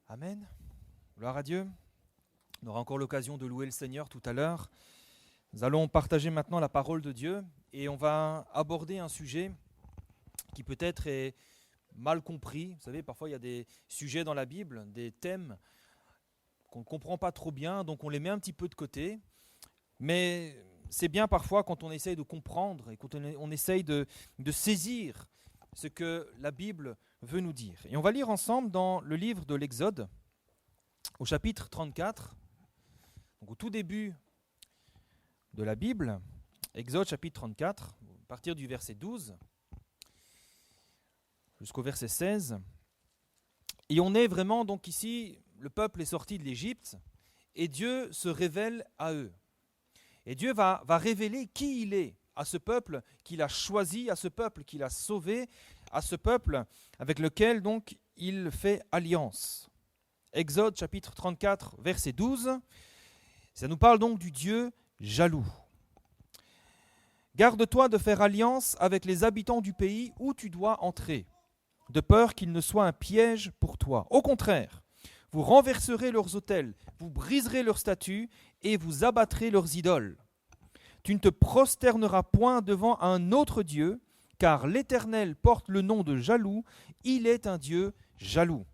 Amen. Gloire à Dieu. On aura encore l'occasion de louer le Seigneur tout à l'heure. Nous allons partager maintenant la parole de Dieu et on va aborder un sujet qui peut-être est mal compris. Vous savez, parfois il y a des sujets dans la Bible, des thèmes qu'on ne comprend pas trop bien, donc on les met un petit peu de côté. Mais c'est bien parfois quand on essaye de comprendre et quand on essaye de saisir ce que la Bible veut nous dire. Et on va lire ensemble dans le livre de l'Exode, au chapitre 34, donc au tout début de la Bible, Exode chapitre 34, à partir du verset 12 jusqu'au verset 16. Et on est vraiment donc ici, le peuple est sorti de l'Égypte et Dieu se révèle à eux. Et Dieu va révéler qui il est à ce peuple qu'il a choisi, à ce peuple qu'il a sauvé, à ce peuple avec lequel donc il fait alliance. Exode chapitre 34, verset 12, ça nous parle donc du Dieu jaloux. Garde-toi de faire alliance avec les habitants du pays où tu dois entrer, de peur qu'il ne soit un piège pour toi. Au contraire, vous renverserez leurs autels, vous briserez leurs statues et vous abattrez leurs idoles. Tu ne te prosterneras point devant un autre Dieu, car l'Éternel porte le nom de jaloux, il est un Dieu jaloux.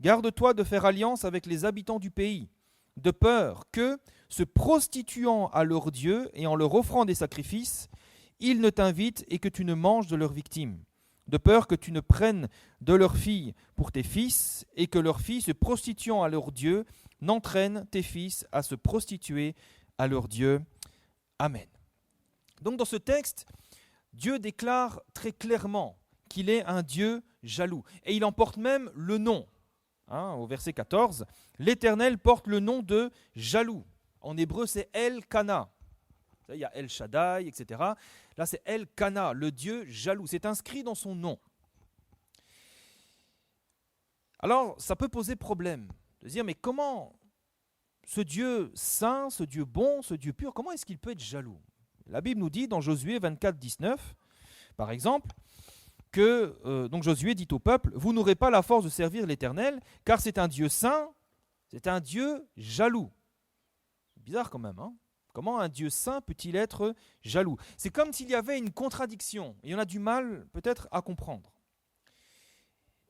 Garde-toi de faire alliance avec les habitants du pays, de peur que, se prostituant à leurs dieux et en leur offrant des sacrifices, ils ne t'invitent et que tu ne manges de leurs victimes. De peur que tu ne prennes de leurs filles pour tes fils et que leurs filles, se prostituant à leurs dieux, n'entraînent tes fils à se prostituer à leurs dieux. Amen. Donc dans ce texte, Dieu déclare très clairement qu'il est un Dieu jaloux. Et il en porte même le nom. Au verset 14, l'Éternel porte le nom de jaloux. En hébreu, c'est El-Kana. Il y a El Shaddai, etc. Là, c'est El-Kana, le Dieu jaloux. C'est inscrit dans son nom. Alors, ça peut poser problème de se dire, mais comment ce Dieu saint, ce Dieu bon, ce Dieu pur, comment est-ce qu'il peut être jaloux? La Bible nous dit dans Josué 24, 19, par exemple, que donc Josué dit au peuple, vous n'aurez pas la force de servir l'Éternel, car c'est un Dieu saint, c'est un Dieu jaloux. C'est bizarre quand même, hein? Comment un Dieu saint peut-il être jaloux? C'est comme s'il y avait une contradiction, et on a du mal peut-être à comprendre.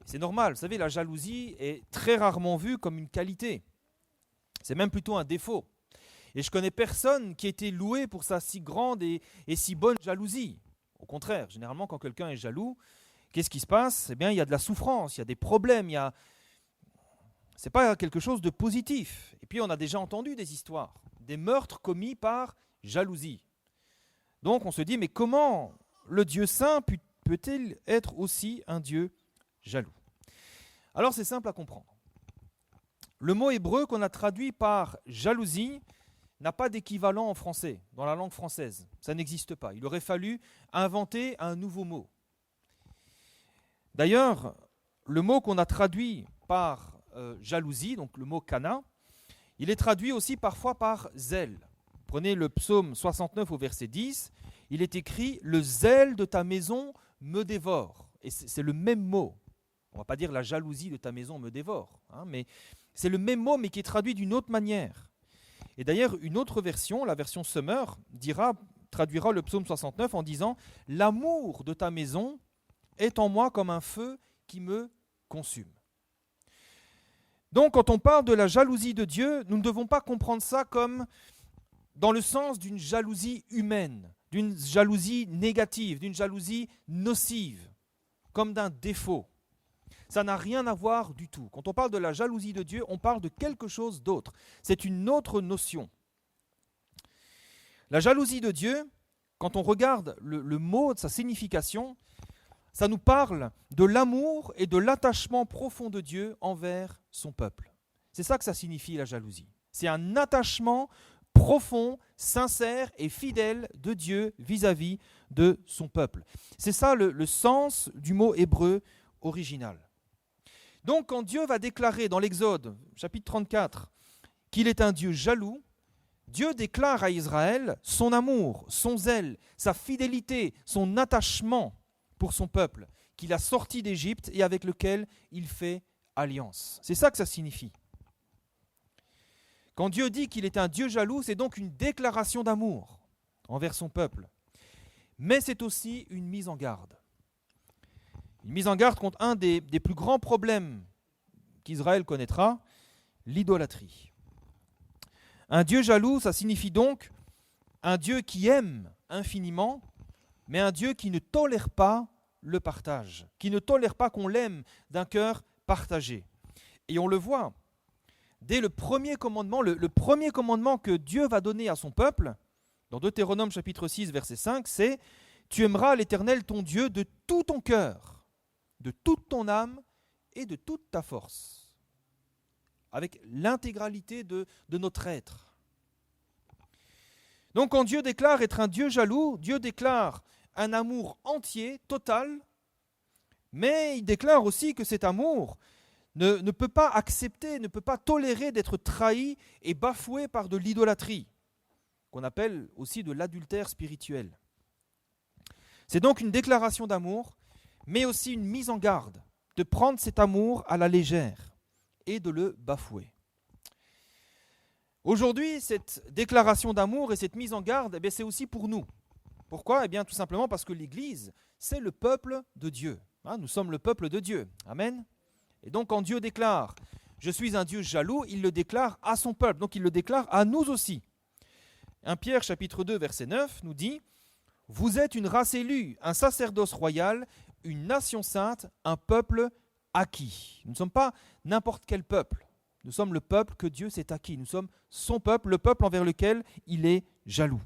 C'est normal, vous savez, la jalousie est très rarement vue comme une qualité. C'est même plutôt un défaut. Et je connais personne qui ait été loué pour sa si grande et si bonne jalousie. Au contraire, généralement, quand quelqu'un est jaloux, qu'est-ce qui se passe? Eh bien, il y a de la souffrance, il y a des problèmes, c'est pas quelque chose de positif. Et puis, on a déjà entendu des histoires, des meurtres commis par jalousie. Donc, on se dit, mais comment le Dieu saint peut-il être aussi un Dieu jaloux? Alors, c'est simple à comprendre. Le mot hébreu qu'on a traduit par jalousie n'a pas d'équivalent en français, dans la langue française. Ça n'existe pas. Il aurait fallu inventer un nouveau mot. D'ailleurs, le mot qu'on a traduit par jalousie, donc le mot kana, il est traduit aussi parfois par zèle. Prenez le psaume 69 au verset 10, il est écrit « Le zèle de ta maison me dévore ». Et c'est le même mot. On ne va pas dire « La jalousie de ta maison me dévore », mais c'est le même mot, mais qui est traduit d'une autre manière. Et d'ailleurs, une autre version, la version Summer, traduira le psaume 69 en disant « L'amour de ta maison est en moi comme un feu qui me consume ». Donc, quand on parle de la jalousie de Dieu, nous ne devons pas comprendre ça comme dans le sens d'une jalousie humaine, d'une jalousie négative, d'une jalousie nocive, comme d'un défaut. Ça n'a rien à voir du tout. Quand on parle de la jalousie de Dieu, on parle de quelque chose d'autre. C'est une autre notion. La jalousie de Dieu, quand on regarde le mot de sa signification, ça nous parle de l'amour et de l'attachement profond de Dieu envers son peuple. C'est ça que ça signifie la jalousie. C'est un attachement profond, sincère et fidèle de Dieu vis-à-vis de son peuple. C'est ça le sens du mot hébreu original. Donc quand Dieu va déclarer dans l'Exode, chapitre 34, qu'il est un Dieu jaloux, Dieu déclare à Israël son amour, son zèle, sa fidélité, son attachement pour son peuple, qu'il a sorti d'Égypte et avec lequel il fait alliance. C'est ça que ça signifie. Quand Dieu dit qu'il est un Dieu jaloux, c'est donc une déclaration d'amour envers son peuple. Mais c'est aussi une mise en garde. Une mise en garde contre un des plus grands problèmes qu'Israël connaîtra, l'idolâtrie. Un Dieu jaloux, ça signifie donc un Dieu qui aime infiniment, mais un Dieu qui ne tolère pas le partage, qui ne tolère pas qu'on l'aime d'un cœur partagé. Et on le voit, dès le premier commandement, le premier commandement que Dieu va donner à son peuple, dans Deutéronome chapitre 6, verset 5, c'est « Tu aimeras l'Éternel ton Dieu de tout ton cœur, de toute ton âme et de toute ta force. » Avec l'intégralité de notre être. Donc quand Dieu déclare être un Dieu jaloux, Dieu déclare un amour entier, total, mais il déclare aussi que cet amour ne peut pas accepter, ne peut pas tolérer d'être trahi et bafoué par de l'idolâtrie, qu'on appelle aussi de l'adultère spirituel. C'est donc une déclaration d'amour, mais aussi une mise en garde de prendre cet amour à la légère et de le bafouer. Aujourd'hui, cette déclaration d'amour et cette mise en garde, c'est aussi pour nous. Pourquoi ? Tout simplement parce que l'Église, c'est le peuple de Dieu. Nous sommes le peuple de Dieu. Amen. Et donc quand Dieu déclare « Je suis un Dieu jaloux », il le déclare à son peuple, donc il le déclare à nous aussi. 1 Pierre chapitre 2 verset 9 nous dit « Vous êtes une race élue, un sacerdoce royal, une nation sainte, un peuple acquis. » Nous ne sommes pas n'importe quel peuple. Nous sommes le peuple que Dieu s'est acquis. Nous sommes son peuple, le peuple envers lequel il est jaloux.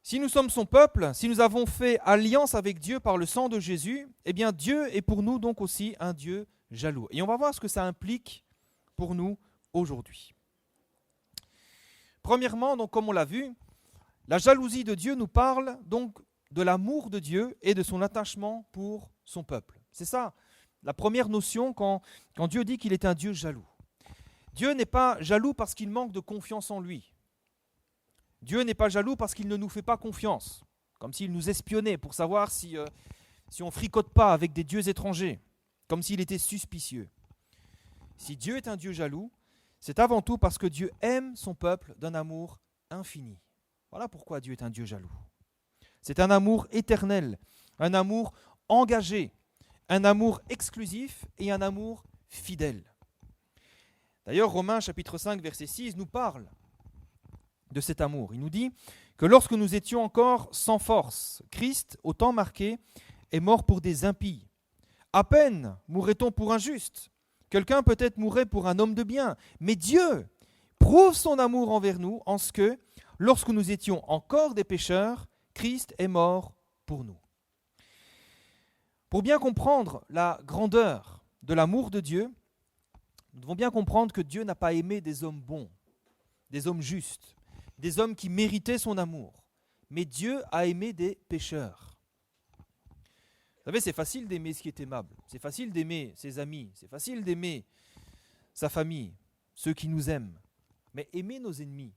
Si nous sommes son peuple, si nous avons fait alliance avec Dieu par le sang de Jésus, Dieu est pour nous donc aussi un Dieu jaloux. Et on va voir ce que ça implique pour nous aujourd'hui. Premièrement, donc, comme on l'a vu, la jalousie de Dieu nous parle donc de l'amour de Dieu et de son attachement pour son peuple. C'est ça, la première notion quand Dieu dit qu'il est un Dieu jaloux. Dieu n'est pas jaloux parce qu'il manque de confiance en lui. Dieu n'est pas jaloux parce qu'il ne nous fait pas confiance, comme s'il nous espionnait pour savoir si on ne fricote pas avec des dieux étrangers, comme s'il était suspicieux. Si Dieu est un Dieu jaloux, c'est avant tout parce que Dieu aime son peuple d'un amour infini. Voilà pourquoi Dieu est un Dieu jaloux. C'est un amour éternel, un amour engagé, un amour exclusif et un amour fidèle. D'ailleurs, Romains chapitre 5, verset 6 nous parle de cet amour. Il nous dit que lorsque nous étions encore sans force, Christ, au temps marqué, est mort pour des impies. À peine mourrait-on pour un juste. Quelqu'un peut-être mourrait pour un homme de bien. Mais Dieu prouve son amour envers nous en ce que, lorsque nous étions encore des pécheurs, Christ est mort pour nous. Pour bien comprendre la grandeur de l'amour de Dieu, nous devons bien comprendre que Dieu n'a pas aimé des hommes bons, des hommes justes, des hommes qui méritaient son amour. Mais Dieu a aimé des pécheurs. Vous savez, c'est facile d'aimer ce qui est aimable. C'est facile d'aimer ses amis. C'est facile d'aimer sa famille, ceux qui nous aiment. Mais aimer nos ennemis,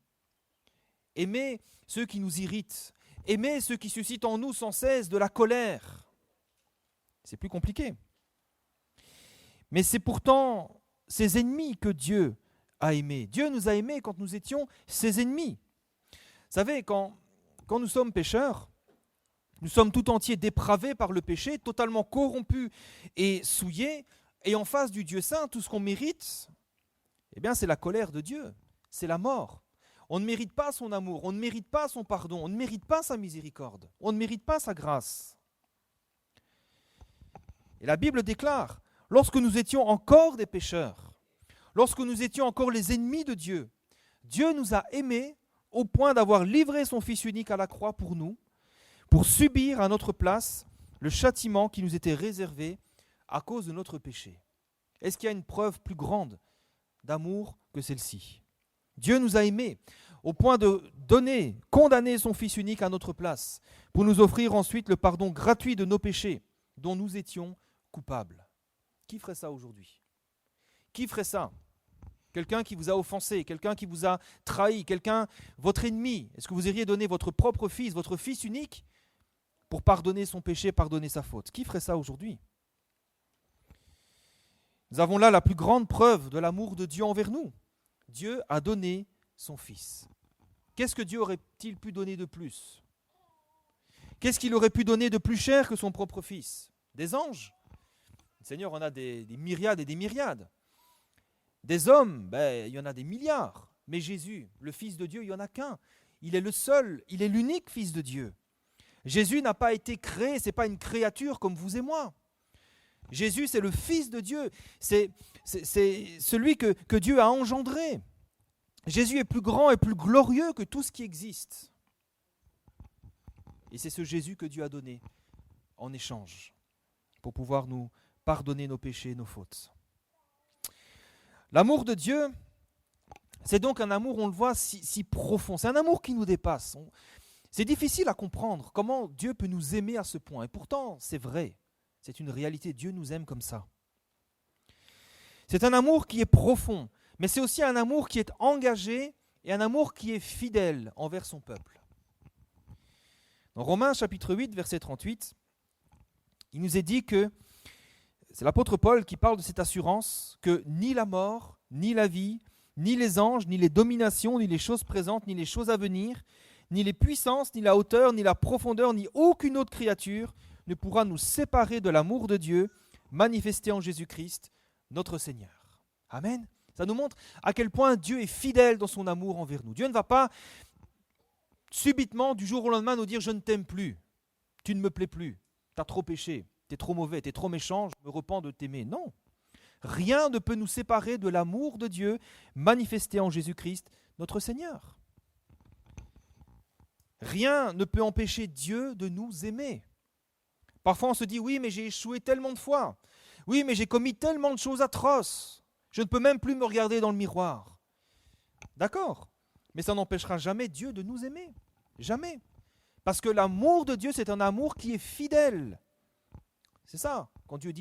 aimer ceux qui nous irritent, aimer ceux qui suscitent en nous sans cesse de la colère, c'est plus compliqué. Mais c'est pourtant ses ennemis que Dieu a aimés. Dieu nous a aimés quand nous étions ses ennemis. Vous savez, quand nous sommes pécheurs, nous sommes tout entiers dépravés par le péché, totalement corrompus et souillés, et en face du Dieu saint, tout ce qu'on mérite, c'est la colère de Dieu, c'est la mort. On ne mérite pas son amour, on ne mérite pas son pardon, on ne mérite pas sa miséricorde, on ne mérite pas sa grâce. Et la Bible déclare, lorsque nous étions encore des pécheurs, lorsque nous étions encore les ennemis de Dieu, Dieu nous a aimés au point d'avoir livré son Fils unique à la croix pour nous, pour subir à notre place le châtiment qui nous était réservé à cause de notre péché. Est-ce qu'il y a une preuve plus grande d'amour que celle-ci ? Dieu nous a aimés au point de condamner son Fils unique à notre place, pour nous offrir ensuite le pardon gratuit de nos péchés, dont nous étions coupables. Qui ferait ça aujourd'hui ? Qui ferait ça ? Quelqu'un qui vous a offensé, quelqu'un qui vous a trahi, votre ennemi. Est-ce que vous iriez donner votre propre fils, votre Fils unique, pour pardonner son péché, pardonner sa faute ? Qui ferait ça aujourd'hui ? Nous avons là la plus grande preuve de l'amour de Dieu envers nous. Dieu a donné son Fils. Qu'est-ce que Dieu aurait-il pu donner de plus? Qu'est-ce qu'il aurait pu donner de plus cher que son propre Fils? Des anges? Le Seigneur en a des myriades et des myriades. Des hommes, il y en a des milliards. Mais Jésus, le Fils de Dieu, il n'y en a qu'un. Il est le seul, il est l'unique Fils de Dieu. Jésus n'a pas été créé, ce n'est pas une créature comme vous et moi. Jésus, c'est le Fils de Dieu, c'est celui que Dieu a engendré. Jésus est plus grand et plus glorieux que tout ce qui existe. Et c'est ce Jésus que Dieu a donné en échange pour pouvoir nous pardonner nos péchés, nos fautes. L'amour de Dieu, c'est donc un amour, on le voit, si profond. C'est un amour qui nous dépasse. C'est difficile à comprendre comment Dieu peut nous aimer à ce point. Et pourtant, c'est vrai. C'est une réalité. Dieu nous aime comme ça. C'est un amour qui est profond, mais c'est aussi un amour qui est engagé et un amour qui est fidèle envers son peuple. Dans Romains chapitre 8, verset 38, il nous est dit que, c'est l'apôtre Paul qui parle de cette assurance, que ni la mort, ni la vie, ni les anges, ni les dominations, ni les choses présentes, ni les choses à venir, ni les puissances, ni la hauteur, ni la profondeur, ni aucune autre créature ne pourra nous séparer de l'amour de Dieu manifesté en Jésus-Christ, notre Seigneur. Amen. Ça nous montre à quel point Dieu est fidèle dans son amour envers nous. Dieu ne va pas subitement, du jour au lendemain, nous dire « je ne t'aime plus, tu ne me plais plus, tu as trop péché, tu es trop mauvais, tu es trop méchant, je me repens de t'aimer ». Non. Rien ne peut nous séparer de l'amour de Dieu manifesté en Jésus-Christ, notre Seigneur. Rien ne peut empêcher Dieu de nous aimer. Parfois on se dit « oui, mais j'ai échoué tellement de fois. Oui, mais j'ai commis tellement de choses atroces. Je ne peux même plus me regarder dans le miroir. » D'accord, mais ça n'empêchera jamais Dieu de nous aimer. Jamais. Parce que l'amour de Dieu, c'est un amour qui est fidèle. C'est ça, quand Dieu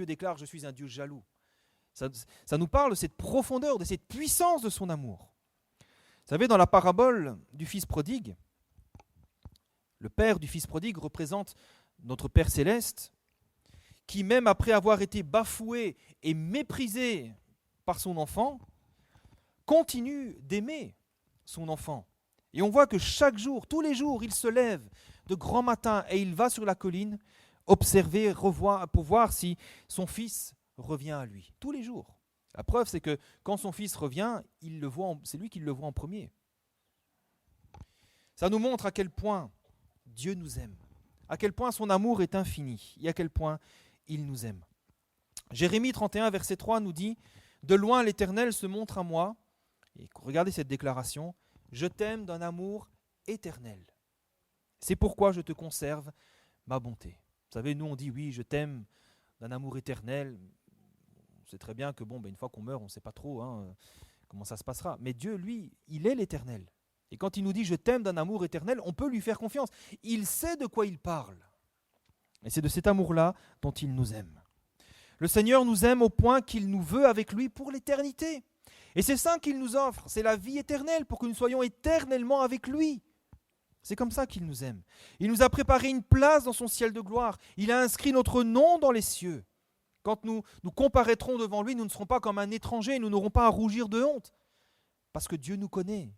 déclare « je suis un Dieu jaloux ». Ça nous parle de cette profondeur, de cette puissance de son amour. Vous savez, dans la parabole du Fils prodigue, le Père du Fils prodigue représente notre Père céleste, qui même après avoir été bafoué et méprisé par son enfant, continue d'aimer son enfant. Et on voit que chaque jour, tous les jours, il se lève de grand matin et il va sur la colline observer, revoir, pour voir si son fils revient à lui. Tous les jours. La preuve, c'est que quand son fils revient, c'est lui qui le voit en premier. Ça nous montre à quel point Dieu nous aime, à quel point son amour est infini et à quel point il nous aime. Jérémie 31, verset 3 nous dit « De loin l'Éternel se montre à moi ». Et regardez cette déclaration. « Je t'aime d'un amour éternel. C'est pourquoi je te conserve ma bonté. » Vous savez, nous on dit « oui, je t'aime d'un amour éternel ». On sait très bien que une fois qu'on meurt, on ne sait pas trop comment ça se passera. Mais Dieu, lui, il est l'Éternel. Et quand il nous dit « je t'aime d'un amour éternel », on peut lui faire confiance. Il sait de quoi il parle. Et c'est de cet amour-là dont il nous aime. Le Seigneur nous aime au point qu'il nous veut avec lui pour l'éternité. Et c'est ça qu'il nous offre, c'est la vie éternelle pour que nous soyons éternellement avec lui. C'est comme ça qu'il nous aime. Il nous a préparé une place dans son ciel de gloire. Il a inscrit notre nom dans les cieux. Quand nous comparaîtrons devant lui, nous ne serons pas comme un étranger, nous n'aurons pas à rougir de honte. Parce que Dieu nous connaît.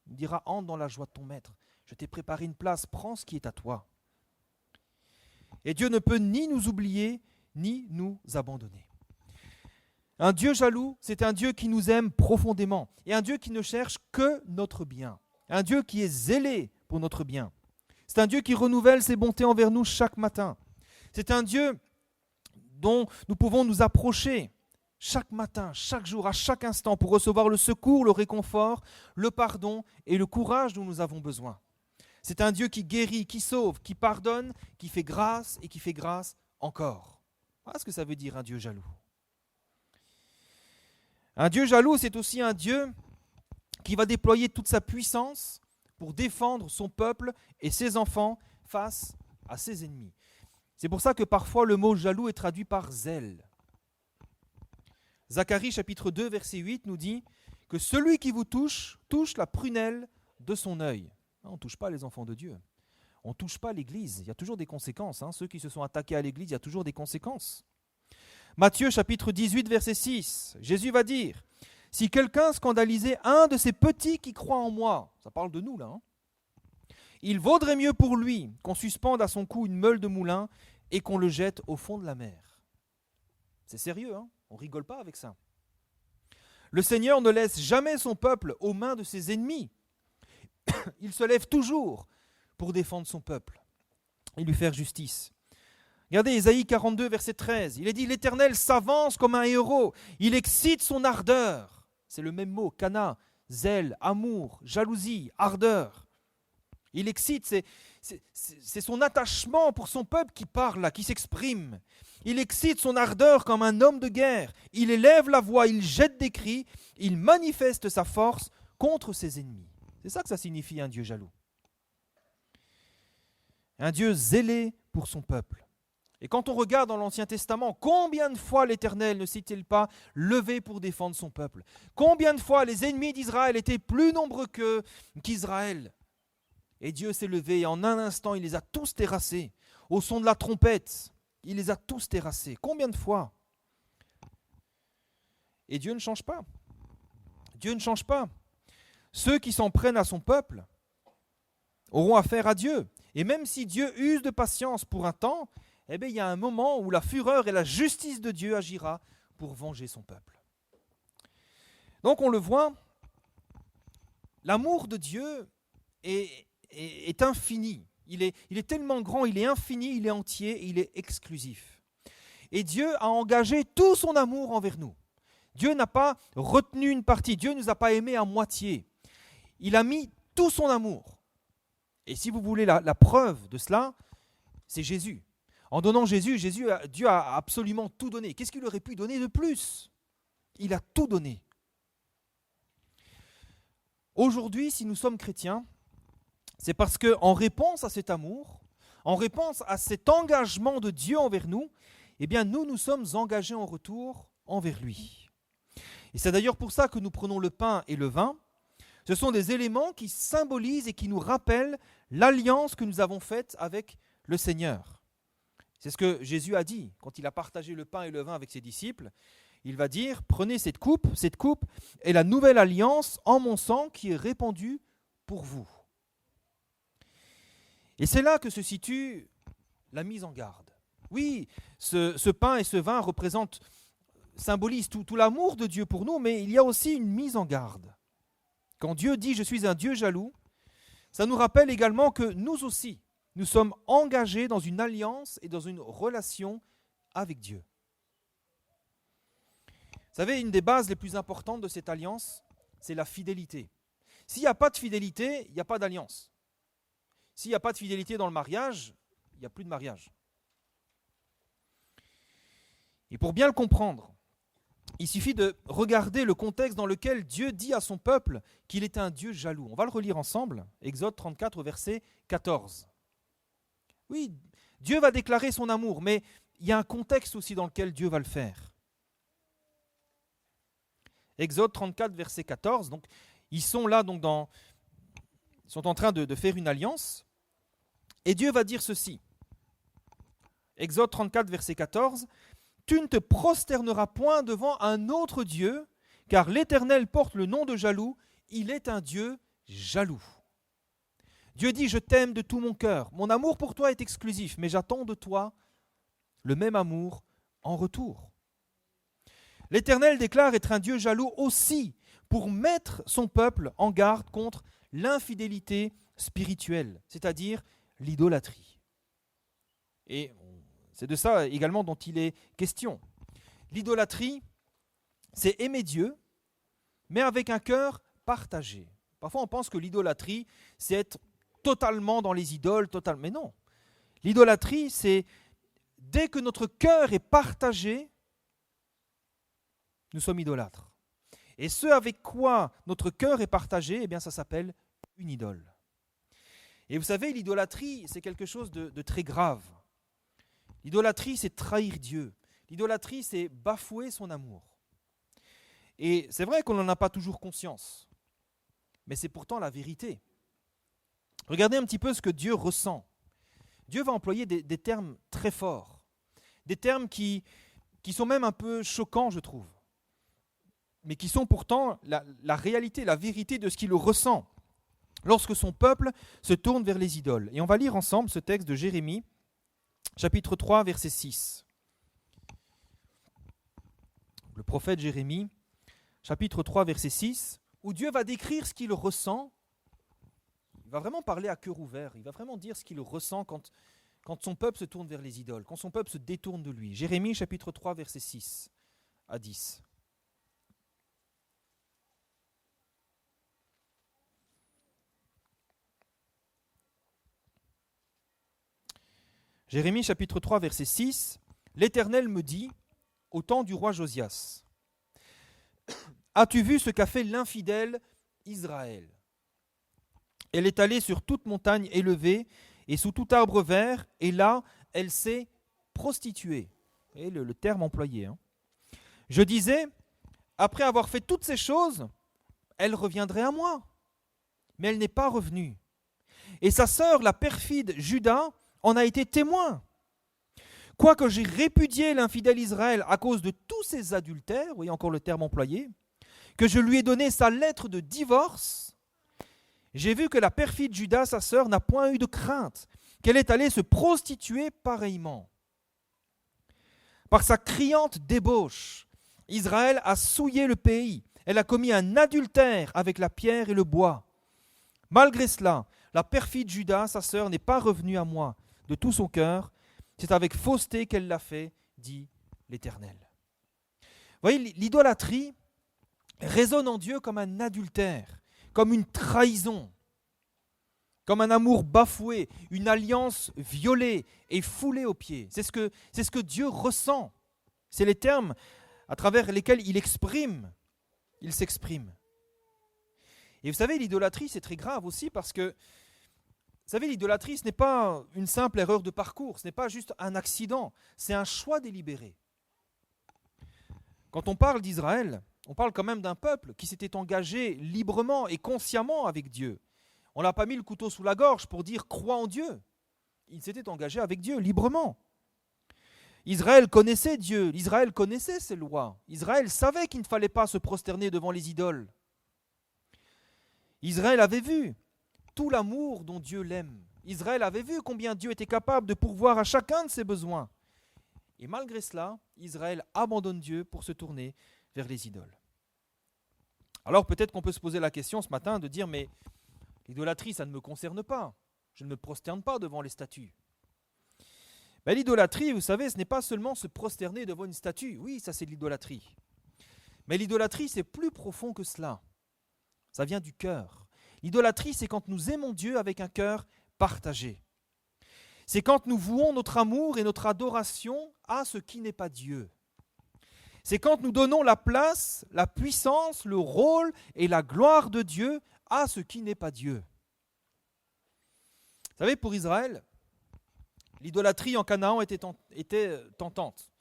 Il nous dira, entre dans la joie de ton maître. Je t'ai préparé une place, prends ce qui est à toi. Et Dieu ne peut ni nous oublier, ni nous abandonner. Un Dieu jaloux, c'est un Dieu qui nous aime profondément. Et un Dieu qui ne cherche que notre bien. Un Dieu qui est zélé pour notre bien. C'est un Dieu qui renouvelle ses bontés envers nous chaque matin. C'est un Dieu dont nous pouvons nous approcher chaque matin, chaque jour, à chaque instant pour recevoir le secours, le réconfort, le pardon et le courage dont nous avons besoin. C'est un Dieu qui guérit, qui sauve, qui pardonne, qui fait grâce et qui fait grâce encore. Voilà ce que ça veut dire un Dieu jaloux. Un Dieu jaloux, c'est aussi un Dieu qui va déployer toute sa puissance pour défendre son peuple et ses enfants face à ses ennemis. C'est pour ça que parfois le mot jaloux est traduit par zèle. Zacharie chapitre 2 verset 8 nous dit que celui qui vous touche la prunelle de son œil. On ne touche pas les enfants de Dieu. On ne touche pas l'Église. Il y a toujours des conséquences. Ceux qui se sont attaqués à l'Église, il y a toujours des conséquences. Matthieu chapitre 18, verset 6, Jésus va dire, « Si quelqu'un scandalisait un de ces petits qui croient en moi, ça parle de nous là, il vaudrait mieux pour lui qu'on suspende à son cou une meule de moulin et qu'on le jette au fond de la mer. » C'est sérieux, on ne rigole pas avec ça. Le Seigneur ne laisse jamais son peuple aux mains de ses ennemis. Il se lève toujours pour défendre son peuple et lui faire justice. Regardez Ésaïe 42, verset 13. Il est dit, « L'Éternel s'avance comme un héros. Il excite son ardeur. » C'est le même mot, kana, zèle, amour, jalousie, ardeur. Il excite, c'est son attachement pour son peuple qui parle là, qui s'exprime. Il excite son ardeur comme un homme de guerre. Il élève la voix, il jette des cris, il manifeste sa force contre ses ennemis. C'est ça que ça signifie un Dieu jaloux. Un Dieu zélé pour son peuple. Et quand on regarde dans l'Ancien Testament, combien de fois l'Éternel ne s'est-il pas levé pour défendre son peuple? Combien de fois les ennemis d'Israël étaient plus nombreux qu'Israël? Et Dieu s'est levé et en un instant, il les a tous terrassés. Au son de la trompette, il les a tous terrassés. Combien de fois? Et Dieu ne change pas. Dieu ne change pas. Ceux qui s'en prennent à son peuple auront affaire à Dieu. Et même si Dieu use de patience pour un temps, eh bien, il y a un moment où la fureur et la justice de Dieu agira pour venger son peuple. Donc on le voit, l'amour de Dieu est infini. Il est tellement grand, il est infini, il est entier, il est exclusif. Et Dieu a engagé tout son amour envers nous. Dieu n'a pas retenu une partie, Dieu ne nous a pas aimés à moitié. Il a mis tout son amour. Et si vous voulez la preuve de cela, c'est Jésus. En donnant Jésus, Dieu a absolument tout donné. Qu'est-ce qu'il aurait pu donner de plus? Il a tout donné. Aujourd'hui, si nous sommes chrétiens, c'est parce qu'en réponse à cet amour, en réponse à cet engagement de Dieu envers nous, eh bien nous sommes engagés en retour envers lui. Et c'est d'ailleurs pour ça que nous prenons le pain et le vin. Ce sont des éléments qui symbolisent et qui nous rappellent l'alliance que nous avons faite avec le Seigneur. C'est ce que Jésus a dit quand il a partagé le pain et le vin avec ses disciples. Il va dire, prenez cette coupe est la nouvelle alliance en mon sang qui est répandue pour vous. Et c'est là que se situe la mise en garde. Oui, ce pain et ce vin symbolisent tout l'amour de Dieu pour nous, mais il y a aussi une mise en garde. Quand Dieu dit « je suis un Dieu jaloux », ça nous rappelle également que nous aussi, nous sommes engagés dans une alliance et dans une relation avec Dieu. Vous savez, une des bases les plus importantes de cette alliance, c'est la fidélité. S'il n'y a pas de fidélité, il n'y a pas d'alliance. S'il n'y a pas de fidélité dans le mariage, il n'y a plus de mariage. Et pour bien le comprendre, il suffit de regarder le contexte dans lequel Dieu dit à son peuple qu'il est un Dieu jaloux. On va le relire ensemble, Exode 34, verset 14. Oui, Dieu va déclarer son amour, mais il y a un contexte aussi dans lequel Dieu va le faire. Exode 34, verset 14. Donc, ils sont là, ils sont en train de faire une alliance. Et Dieu va dire ceci. Exode 34, verset 14. « Tu ne te prosterneras point devant un autre Dieu, car l'Éternel porte le nom de jaloux. Il est un Dieu jaloux. » Dieu dit, « Je t'aime de tout mon cœur. Mon amour pour toi est exclusif, mais j'attends de toi le même amour en retour. » L'Éternel déclare être un Dieu jaloux aussi pour mettre son peuple en garde contre l'infidélité spirituelle, c'est-à-dire l'idolâtrie. Et c'est de ça également dont il est question. L'idolâtrie, c'est aimer Dieu, mais avec un cœur partagé. Parfois on pense que l'idolâtrie, c'est être totalement dans les idoles, mais non. L'idolâtrie, c'est dès que notre cœur est partagé, nous sommes idolâtres. Et ce avec quoi notre cœur est partagé, eh bien ça s'appelle une idole. Et vous savez, l'idolâtrie, c'est quelque chose de très grave. L'idolâtrie, c'est trahir Dieu. L'idolâtrie, c'est bafouer son amour. Et c'est vrai qu'on n'en a pas toujours conscience, mais c'est pourtant la vérité. Regardez un petit peu ce que Dieu ressent. Dieu va employer des termes très forts, des termes qui qui sont même un peu choquants, je trouve, mais qui sont pourtant la réalité, la vérité de ce qu'il ressent lorsque son peuple se tourne vers les idoles. Et on va lire ensemble ce texte de Jérémie, chapitre 3, verset 6. Le prophète Jérémie, chapitre 3, verset 6, où Dieu va décrire ce qu'il ressent. Il va vraiment parler à cœur ouvert, il va vraiment dire ce qu'il ressent quand son peuple se tourne vers les idoles, quand son peuple se détourne de lui. Jérémie, chapitre 3, verset 6 à 10. Jérémie chapitre 3 verset 6, l'Éternel me dit, au temps du roi Josias, as-tu vu ce qu'a fait l'infidèle Israël? Elle est allée sur toute montagne élevée et sous tout arbre vert, et là, elle s'est prostituée. Et le terme employé. Je disais, après avoir fait toutes ces choses, elle reviendrait à moi. Mais elle n'est pas revenue. Et sa sœur, la perfide Juda, en a été témoin. Quoique j'ai répudié l'infidèle Israël à cause de tous ses adultères, vous voyez encore le terme employé, que je lui ai donné sa lettre de divorce, j'ai vu que la perfide Juda, sa sœur, n'a point eu de crainte, qu'elle est allée se prostituer pareillement. Par sa criante débauche, Israël a souillé le pays, elle a commis un adultère avec la pierre et le bois. Malgré cela, la perfide Juda, sa sœur, n'est pas revenue à moi de tout son cœur. C'est avec fausseté qu'elle l'a fait, dit l'Éternel. Vous voyez, l'idolâtrie résonne en Dieu comme un adultère, comme une trahison, comme un amour bafoué, une alliance violée et foulée aux pieds. C'est ce que Dieu ressent. C'est les termes à travers lesquels il s'exprime. Et vous savez, l'idolâtrie, c'est très grave aussi parce que vous savez, l'idolâtrie, ce n'est pas une simple erreur de parcours, ce n'est pas juste un accident, c'est un choix délibéré. Quand on parle d'Israël, on parle quand même d'un peuple qui s'était engagé librement et consciemment avec Dieu. On ne l'a pas mis le couteau sous la gorge pour dire « crois en Dieu ». Il s'était engagé avec Dieu librement. Israël connaissait Dieu, Israël connaissait ses lois. Israël savait qu'il ne fallait pas se prosterner devant les idoles. Israël avait vu tout l'amour dont Dieu l'aime. Israël avait vu combien Dieu était capable de pourvoir à chacun de ses besoins. Et malgré cela, Israël abandonne Dieu pour se tourner vers les idoles. Alors peut-être qu'on peut se poser la question ce matin de dire, mais l'idolâtrie, ça ne me concerne pas. Je ne me prosterne pas devant les statues. Ben, l'idolâtrie, vous savez, ce n'est pas seulement se prosterner devant une statue. Oui, ça c'est de l'idolâtrie. Mais l'idolâtrie, c'est plus profond que cela. Ça vient du cœur. L'idolâtrie, c'est quand nous aimons Dieu avec un cœur partagé. C'est quand nous vouons notre amour et notre adoration à ce qui n'est pas Dieu. C'est quand nous donnons la place, la puissance, le rôle et la gloire de Dieu à ce qui n'est pas Dieu. Vous savez, pour Israël, l'idolâtrie en Canaan était tentante.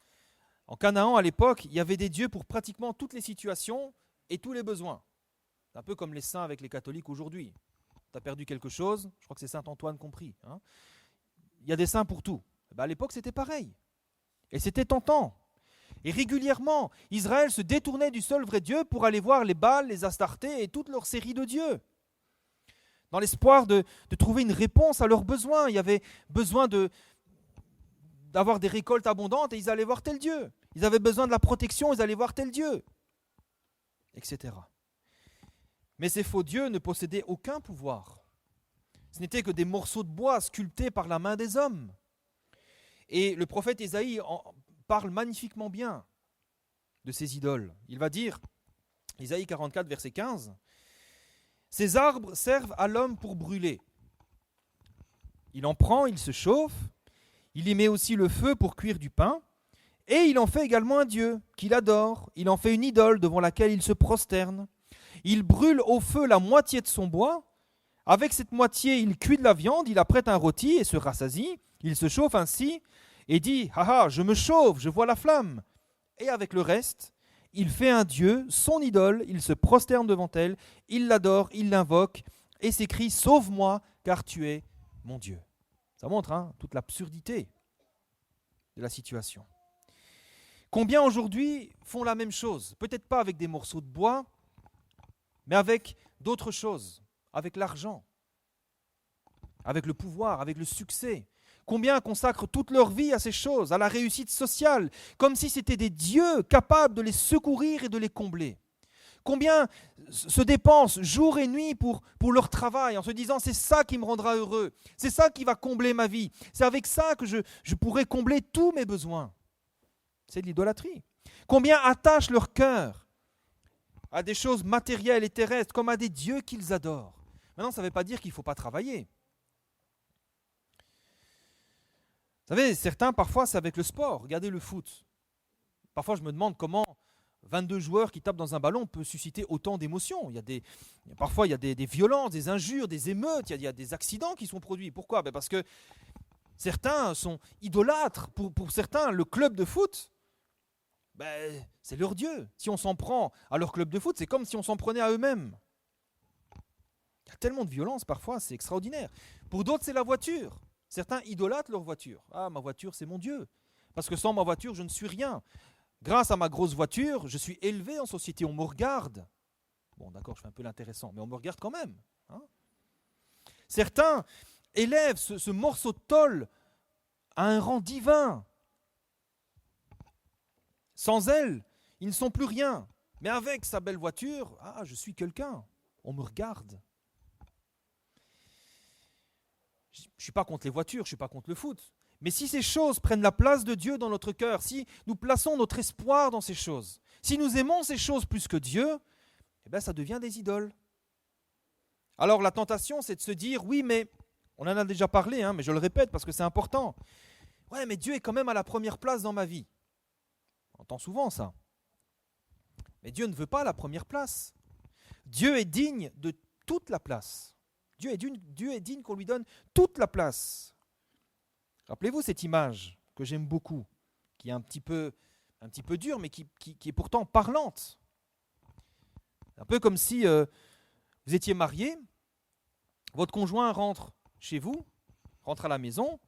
En Canaan, à l'époque, il y avait des dieux pour pratiquement toutes les situations et tous les besoins. C'est un peu comme les saints avec les catholiques aujourd'hui. Tu as perdu quelque chose, je crois que c'est Saint Antoine compris. Il y a des saints pour tout. À l'époque, c'était pareil. Et c'était tentant. Et régulièrement, Israël se détournait du seul vrai Dieu pour aller voir les Baals, les Astartés et toute leur série de dieux. Dans l'espoir de trouver une réponse à leurs besoins. Il y avait besoin d'avoir des récoltes abondantes et ils allaient voir tel Dieu. Ils avaient besoin de la protection, ils allaient voir tel Dieu. Etc. Mais ces faux dieux ne possédaient aucun pouvoir. Ce n'étaient que des morceaux de bois sculptés par la main des hommes. Et le prophète Ésaïe parle magnifiquement bien de ces idoles. Il va dire, Ésaïe 44, verset 15, « Ces arbres servent à l'homme pour brûler. Il en prend, il se chauffe, il y met aussi le feu pour cuire du pain, et il en fait également un dieu qu'il adore, il en fait une idole devant laquelle il se prosterne. Il brûle au feu la moitié de son bois. Avec cette moitié, il cuit de la viande, il apprête un rôti et se rassasie. Il se chauffe ainsi et dit « Ah ah, je me chauffe, je vois la flamme !» Et avec le reste, il fait un dieu, son idole, il se prosterne devant elle, il l'adore, il l'invoque et s'écrie « Sauve-moi, car tu es mon Dieu !» Ça montre toute l'absurdité de la situation. Combien aujourd'hui font la même chose? Peut-être pas avec des morceaux de bois, mais avec d'autres choses, avec l'argent, avec le pouvoir, avec le succès. Combien consacrent toute leur vie à ces choses, à la réussite sociale, comme si c'était des dieux capables de les secourir et de les combler. Combien se dépensent jour et nuit pour leur travail en se disant c'est ça qui me rendra heureux, c'est ça qui va combler ma vie, c'est avec ça que je pourrai combler tous mes besoins. C'est de l'idolâtrie. Combien attachent leur cœur à des choses matérielles et terrestres comme à des dieux qu'ils adorent. Maintenant, ça ne veut pas dire qu'il ne faut pas travailler. Vous savez, certains, parfois, c'est avec le sport. Regardez le foot. Parfois, je me demande comment 22 joueurs qui tapent dans un ballon peut susciter autant d'émotions. Parfois, il y a des violences, des injures, des émeutes, il y a des accidents qui sont produits. Pourquoi? Parce que certains sont idolâtres. Pour certains, le club de foot, c'est leur Dieu. Si on s'en prend à leur club de foot, c'est comme si on s'en prenait à eux-mêmes. Il y a tellement de violence parfois, c'est extraordinaire. Pour d'autres, c'est la voiture. Certains idolâtrent leur voiture. Ah, ma voiture, c'est mon Dieu. Parce que sans ma voiture, je ne suis rien. Grâce à ma grosse voiture, je suis élevé en société. On me regarde. Bon, d'accord, je fais un peu l'intéressant, mais on me regarde quand même. Hein. Certains élèvent ce morceau de tôle à un rang divin. Sans elle, ils ne sont plus rien. Mais avec sa belle voiture, je suis quelqu'un. On me regarde. Je ne suis pas contre les voitures, je ne suis pas contre le foot. Mais si ces choses prennent la place de Dieu dans notre cœur, si nous plaçons notre espoir dans ces choses, si nous aimons ces choses plus que Dieu, ça devient des idoles. Alors la tentation, c'est de se dire, oui, mais on en a déjà parlé, mais je le répète parce que c'est important. Ouais, mais Dieu est quand même à la première place dans ma vie. On entend souvent ça. Mais Dieu ne veut pas la première place. Dieu est digne de toute la place. Dieu est digne qu'on lui donne toute la place. Rappelez-vous cette image que j'aime beaucoup, qui est un petit peu dure, mais qui est pourtant parlante. Un peu comme si vous étiez marié, votre conjoint rentre chez vous, rentre à la maison,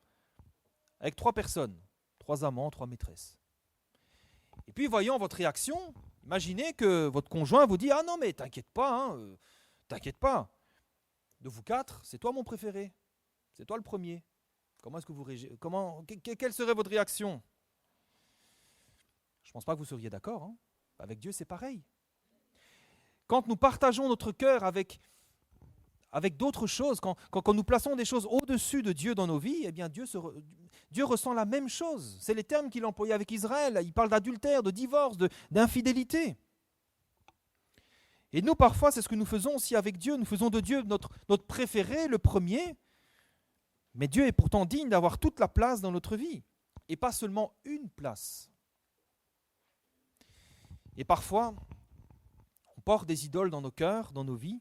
avec 3 personnes, 3 amants, 3 maîtresses. Et puis, voyant votre réaction, imaginez que votre conjoint vous dit « Ah non, mais t'inquiète pas, t'inquiète pas. De vous 4, c'est toi mon préféré. C'est toi le premier. » Comment est-ce que vous réagissez? Quelle serait votre réaction? Je ne pense pas que vous seriez d'accord. Avec Dieu, c'est pareil. Quand nous partageons notre cœur avec d'autres choses, quand nous plaçons des choses au-dessus de Dieu dans nos vies, eh bien Dieu ressent la même chose. C'est les termes qu'il employait avec Israël. Il parle d'adultère, de divorce, d'infidélité. Et nous, parfois, c'est ce que nous faisons aussi avec Dieu. Nous faisons de Dieu notre préféré, le premier. Mais Dieu est pourtant digne d'avoir toute la place dans notre vie. Et pas seulement une place. Et parfois, on porte des idoles dans nos cœurs, dans nos vies,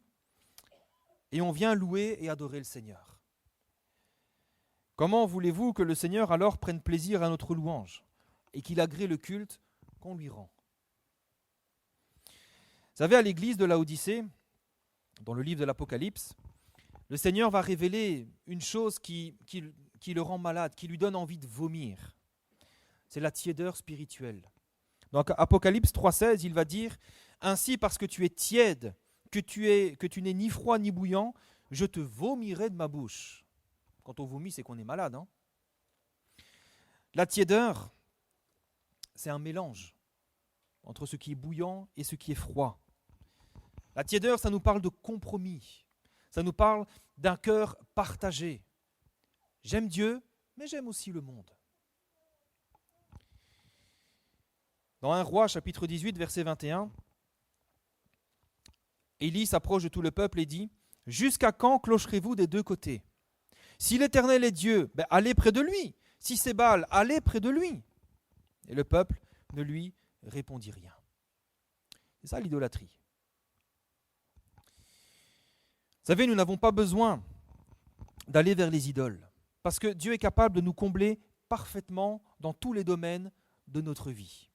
et on vient louer et adorer le Seigneur. Comment voulez-vous que le Seigneur alors prenne plaisir à notre louange et qu'il agrée le culte qu'on lui rend? Vous savez, à l'église de Laodicée, dans le livre de l'Apocalypse, le Seigneur va révéler une chose qui le rend malade, qui lui donne envie de vomir. C'est la tiédeur spirituelle. Donc, Apocalypse 3,16, il va dire « Ainsi, parce que tu es tiède, que tu n'es ni froid ni bouillant, je te vomirai de ma bouche. » Quand on vomit, c'est qu'on est malade. La tiédeur, c'est un mélange entre ce qui est bouillant et ce qui est froid. La tiédeur, ça nous parle de compromis. Ça nous parle d'un cœur partagé. J'aime Dieu, mais j'aime aussi le monde. Dans 1 Roi, chapitre 18, verset 21, Élie s'approche de tout le peuple et dit « Jusqu'à quand clocherez-vous des deux côtés? Si l'Éternel est Dieu, allez près de lui. Si c'est Baal, allez près de lui. » Et le peuple ne lui répondit rien. C'est ça l'idolâtrie. Vous savez, nous n'avons pas besoin d'aller vers les idoles, parce que Dieu est capable de nous combler parfaitement dans tous les domaines de notre vie.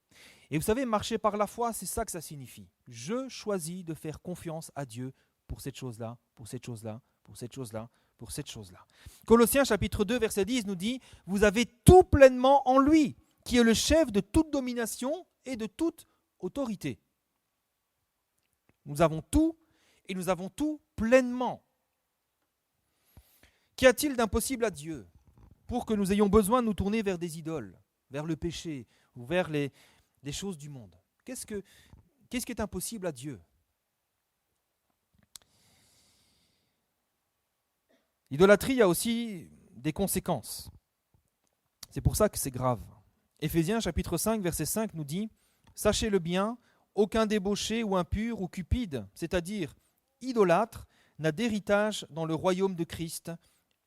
Et vous savez, marcher par la foi, c'est ça que ça signifie. Je choisis de faire confiance à Dieu pour cette chose-là, pour cette chose-là, pour cette chose-là, pour cette chose-là. Colossiens chapitre 2, verset 10 nous dit « Vous avez tout pleinement en lui, qui est le chef de toute domination et de toute autorité. Nous avons tout et nous avons tout pleinement. Qu'y a-t-il d'impossible à Dieu pour que nous ayons besoin de nous tourner vers des idoles, vers le péché ou vers les choses du monde? Qu'est-ce qui est impossible à Dieu? L'idolâtrie a aussi des conséquences. C'est pour ça que c'est grave. Éphésiens chapitre 5, verset 5 nous dit « Sachez-le bien, aucun débauché ou impur ou cupide, c'est-à-dire idolâtre, n'a d'héritage dans le royaume de Christ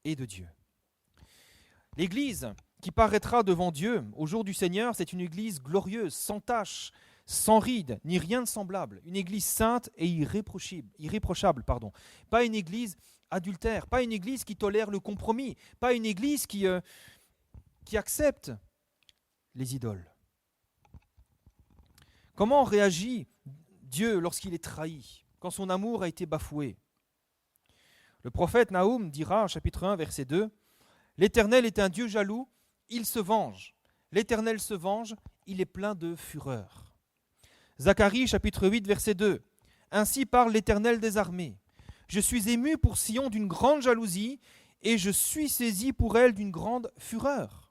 et de Dieu. » L'Église qui paraîtra devant Dieu au jour du Seigneur, c'est une Église glorieuse, sans tache, sans ride, ni rien de semblable. Une Église sainte et irréprochable. Pas une Église adultère, pas une Église qui tolère le compromis, pas une Église qui accepte les idoles. Comment réagit Dieu lorsqu'il est trahi, quand son amour a été bafoué? Le prophète Naoum dira, chapitre 1, verset 2, « L'Éternel est un Dieu jaloux, il se venge. L'Éternel se venge, il est plein de fureur. » Zacharie, chapitre 8, verset 2, « Ainsi parle l'Éternel des armées. Je suis ému pour Sion d'une grande jalousie, et je suis saisi pour elle d'une grande fureur. »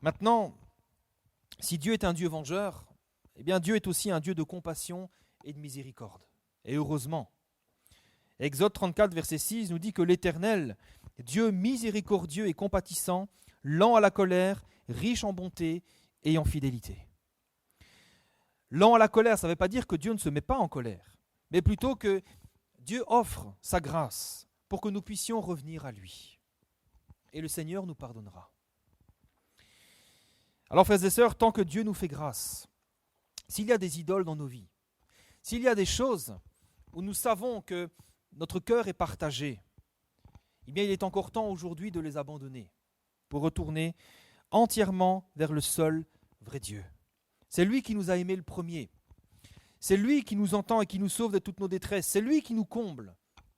Maintenant, si Dieu est un Dieu vengeur, eh bien Dieu est aussi un Dieu de compassion et de miséricorde. Et heureusement. Exode 34, verset 6 nous dit que l'Éternel, Dieu miséricordieux et compatissant, lent à la colère, riche en bonté et en fidélité. Lent à la colère, ça ne veut pas dire que Dieu ne se met pas en colère, mais plutôt que Dieu offre sa grâce pour que nous puissions revenir à lui. Et le Seigneur nous pardonnera. Alors frères et sœurs, tant que Dieu nous fait grâce, s'il y a des idoles dans nos vies, s'il y a des choses où nous savons que notre cœur est partagé, eh bien il est encore temps aujourd'hui de les abandonner pour retourner entièrement vers le seul vrai Dieu. C'est lui qui nous a aimés le premier. C'est lui qui nous entend et qui nous sauve de toutes nos détresses. C'est lui qui nous comble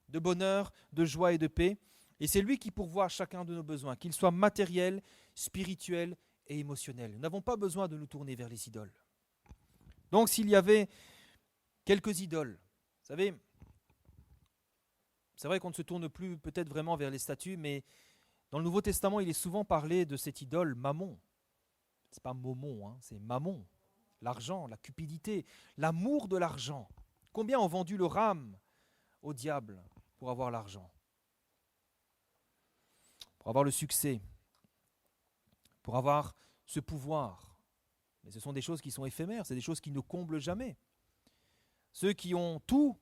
de bonheur, de joie et de paix. Et c'est lui qui pourvoit à chacun de nos besoins, qu'ils soient matériels, spirituels et émotionnels. Nous n'avons pas besoin de nous tourner vers les idoles. Donc s'il y avait quelques idoles, vous savez, c'est vrai qu'on ne se tourne plus peut-être vraiment vers les statues, mais dans le Nouveau Testament, il est souvent parlé de cette idole Mammon. Ce n'est pas Momon, c'est Mammon. L'argent, la cupidité, l'amour de l'argent. Combien ont vendu leur âme au diable pour avoir l'argent, pour avoir le succès, pour avoir ce pouvoir. Mais ce sont des choses qui sont éphémères, c'est des choses qui ne comblent jamais. Ceux qui ont tout,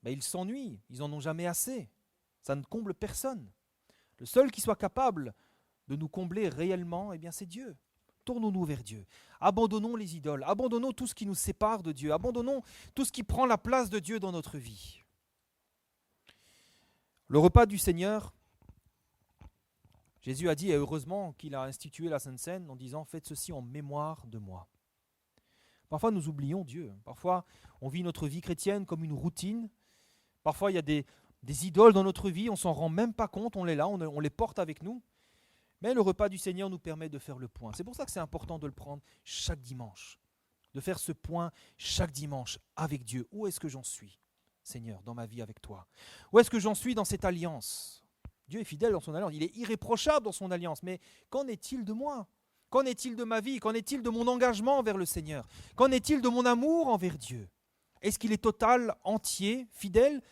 ils s'ennuient, ils n'en ont jamais assez. Ça ne comble personne. Le seul qui soit capable de nous combler réellement, eh bien c'est Dieu. Tournons-nous vers Dieu. Abandonnons les idoles, abandonnons tout ce qui nous sépare de Dieu, abandonnons tout ce qui prend la place de Dieu dans notre vie. Le repas du Seigneur, Jésus a dit, et heureusement qu'il a institué la Sainte Seine en disant « Faites ceci en mémoire de moi ». Parfois nous oublions Dieu, parfois on vit notre vie chrétienne comme une routine, parfois il y a des idoles dans notre vie, on ne s'en rend même pas compte, on les là, on les porte avec nous. Mais le repas du Seigneur nous permet de faire le point. C'est pour ça que c'est important de le prendre chaque dimanche, de faire ce point chaque dimanche avec Dieu. Où est-ce que j'en suis, Seigneur, dans ma vie avec toi? Où est-ce que j'en suis dans cette alliance? Dieu est fidèle dans son alliance, il est irréprochable dans son alliance, mais qu'en est-il de moi? Qu'en est-il de ma vie? Qu'en est-il de mon engagement vers le Seigneur? Qu'en est-il de mon amour envers Dieu? Est-ce qu'il est total, entier, fidèle?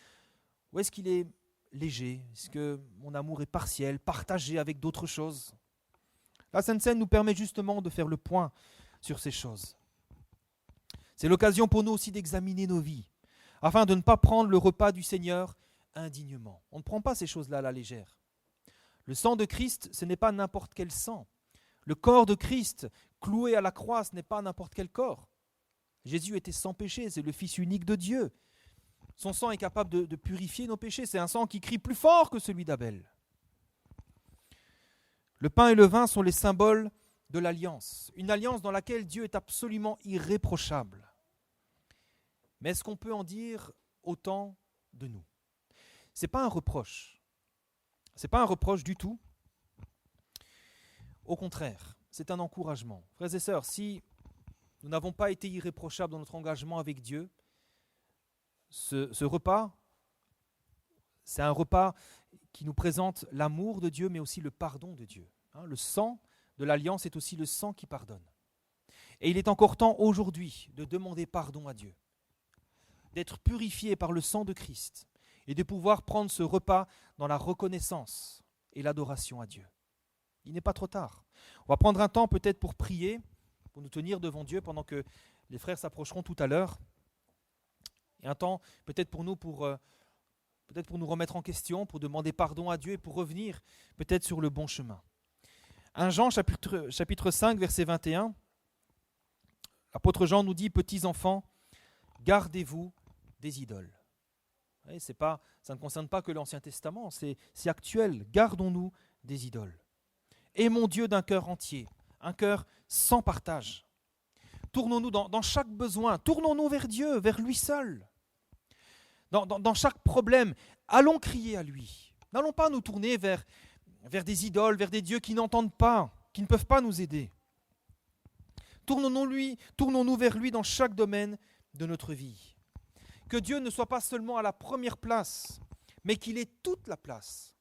Ou est-ce qu'il est léger? Est-ce que mon amour est partiel, partagé avec d'autres choses? La Sainte Seine nous permet justement de faire le point sur ces choses. C'est l'occasion pour nous aussi d'examiner nos vies, afin de ne pas prendre le repas du Seigneur indignement. On ne prend pas ces choses-là à la légère. Le sang de Christ, ce n'est pas n'importe quel sang. Le corps de Christ, cloué à la croix, ce n'est pas n'importe quel corps. Jésus était sans péché, c'est le Fils unique de Dieu. Son sang est capable de purifier nos péchés. C'est un sang qui crie plus fort que celui d'Abel. Le pain et le vin sont les symboles de l'alliance. Une alliance dans laquelle Dieu est absolument irréprochable. Mais est-ce qu'on peut en dire autant de nous? Ce n'est pas un reproche. Ce n'est pas un reproche du tout. Au contraire, c'est un encouragement. Frères et sœurs, si nous n'avons pas été irréprochables dans notre engagement avec Dieu, ce repas, c'est un repas qui nous présente l'amour de Dieu, mais aussi le pardon de Dieu. Le sang de l'alliance est aussi le sang qui pardonne. Et il est encore temps aujourd'hui de demander pardon à Dieu, d'être purifié par le sang de Christ et de pouvoir prendre ce repas dans la reconnaissance et l'adoration à Dieu. Il n'est pas trop tard. On va prendre un temps peut-être pour prier, pour nous tenir devant Dieu pendant que les frères s'approcheront tout à l'heure. Et un temps peut-être pour nous nous remettre en question, pour demander pardon à Dieu et pour revenir peut-être sur le bon chemin. 1 Jean chapitre 5 verset 21, l'apôtre Jean nous dit « Petits enfants, gardez-vous des idoles ». Ça ne concerne pas que l'Ancien Testament, c'est actuel. Gardons-nous des idoles. Aimons Dieu d'un cœur entier, un cœur sans partage. Tournons-nous dans chaque besoin, tournons-nous vers Dieu, vers lui seul. Dans chaque problème, allons crier à lui. N'allons pas nous tourner vers des idoles, vers des dieux qui n'entendent pas, qui ne peuvent pas nous aider. Tournons-nous vers lui dans chaque domaine de notre vie. Que Dieu ne soit pas seulement à la première place, mais qu'il ait toute la place.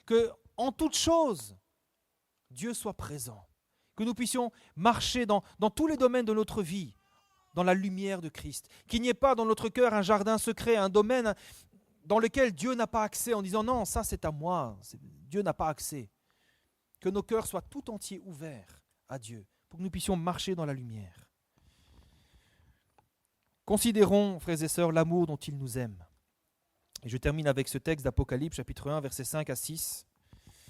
Que, en toute chose, Dieu soit présent. Que nous puissions marcher dans tous les domaines de notre vie, dans la lumière de Christ. Qu'il n'y ait pas dans notre cœur un jardin secret, un domaine dans lequel Dieu n'a pas accès, en disant « Non, ça c'est à moi, Dieu n'a pas accès ». Que nos cœurs soient tout entiers ouverts à Dieu, pour que nous puissions marcher dans la lumière. Considérons, frères et sœurs, l'amour dont il nous aime. Et je termine avec ce texte d'Apocalypse, chapitre 1, versets 5 à 6.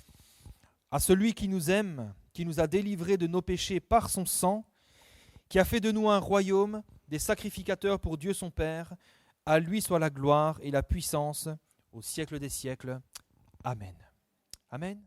« À celui qui nous aime, qui nous a délivrés de nos péchés par son sang, qui a fait de nous un royaume, des sacrificateurs pour Dieu son Père, à lui soit la gloire et la puissance au siècle des siècles. Amen. » Amen.